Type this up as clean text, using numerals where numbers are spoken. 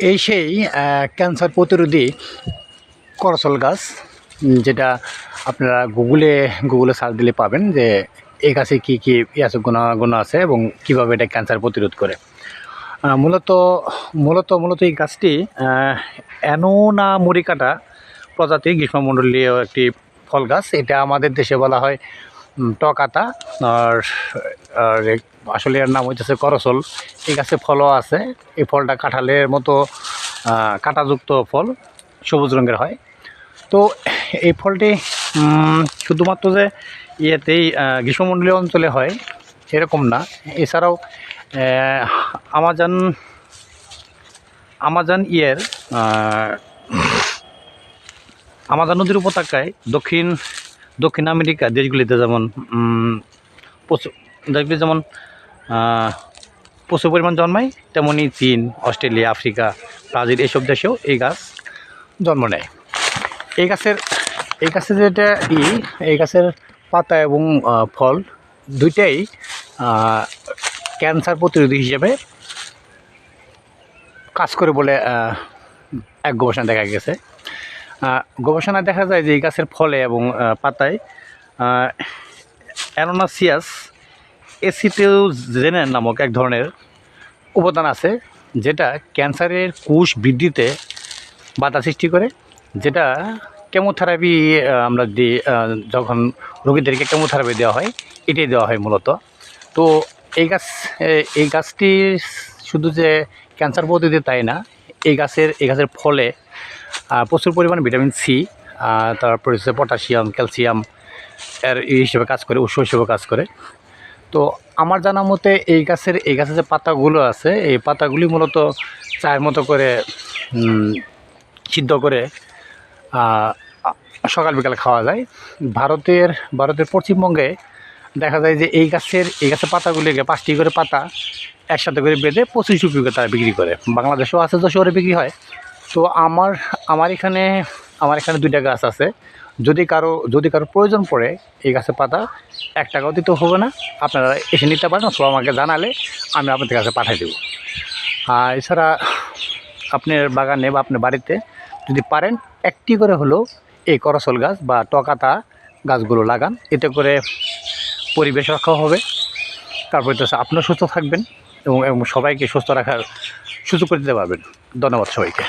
এই সেই ক্যান্সার প্রতিরোধী করসল গাছ, যেটা আপনারা গুগলে সার্চ দিলে পাবেন যে এই গাছে কী কী আছে, গুণ আছে এবং কীভাবে এটা ক্যান্সার প্রতিরোধ করে। মূলত মূলত মূলত এই গাছটি অ্যানোনা মরিকাটা প্রজাতির গ্রীষ্মমণ্ডলীয় একটি ফল গাছ। এটা আমাদের দেশে বলা হয় টকাতা, আর আসলে এর নাম হচ্ছে করসল। এই গাছে ফলও আছে। এই ফলটা কাঁঠালের মতো কাঁটাযুক্ত ফল, সবুজ রঙের হয়। তো এই ফলটি শুধুমাত্র যে ইয়েতেই গ্রীষ্মমণ্ডলীয় অঞ্চলে হয় এরকম না, এছাড়াও আমাজন নদীর উপত্যকায় দক্ষিণ আমেরিকা দেশগুলিতে যেমন প্রচুর পরিমাণ জন্মায়, তেমনি চীন, অস্ট্রেলিয়া, আফ্রিকা, ব্রাজিল এইসব দেশেও এই গাছ জন্ম নেয়। এই গাছের যেটা এই গাছের পাতা এবং ফল দুইটাই ক্যান্সার প্রতিরোধী হিসেবে কাজ করে বলে এক গবেষণায় দেখা গেছে। গবেষণায় দেখা যায় যে এই গাছের ফলে এবং পাতায় অ্যানোনাসিয়াস এসিটোজেনেন নামক এক ধরনের উপাদান আছে, যেটা ক্যান্সারের কোষ বৃদ্ধিতে বাধা সৃষ্টি করে, যেটা কেমোথেরাপি আমরা দিই, যখন রোগীদেরকে কেমোথেরাপি দেওয়া হয় এটাই দেওয়া হয় মূলত। তো এই গাছটি শুধু যে ক্যান্সার প্রতিরোধী তাই না, এই গাছের ফলে প্রচুর পরিমাণে ভিটামিন সি, তারপর হচ্ছে পটাশিয়াম, ক্যালসিয়াম এর হিসেবে কাজ করে, উৎস হিসেবে কাজ করে। তো আমার জানা মতে এই গাছের যে পাতাগুলো আছে, এই পাতাগুলি মূলত চায়ের মতো করে সিদ্ধ করে সকাল বিকালে খাওয়া যায়। ভারতের পশ্চিমবঙ্গে দেখা যায় যে এই গাছের পাতাগুলিকে 5টি করে পাতা একসাথে করে বেঁধে 25 রুপি করে তারা বিক্রি করে। বাংলাদেশেও আছে, তো শহরে বিক্রি হয়। তো আমার এখানে 2টা গাছ আছে। যদি কারো প্রয়োজন পড়ে এই গাছের পাতা 1 টাকাও দিতে হবে না, আপনারা এসে নিতে পারেন, অথবা আমাকে জানালে আমি আপনাদের কাছে পাঠিয়ে দেবো। আর এছাড়া আপনার বাগানে বা আপনার বাড়িতে যদি পারেন একটি করে হলেও এই করসল গাছ বা টকাতা গাছগুলো লাগান। এতে করে পরিবেশ রক্ষা হবে, তারপরে তো আপনিও সুস্থ থাকবেন এবং সবাইকে সুস্থ রাখার সুযোগ করে দিতে পারবেন। ধন্যবাদ সবাইকে।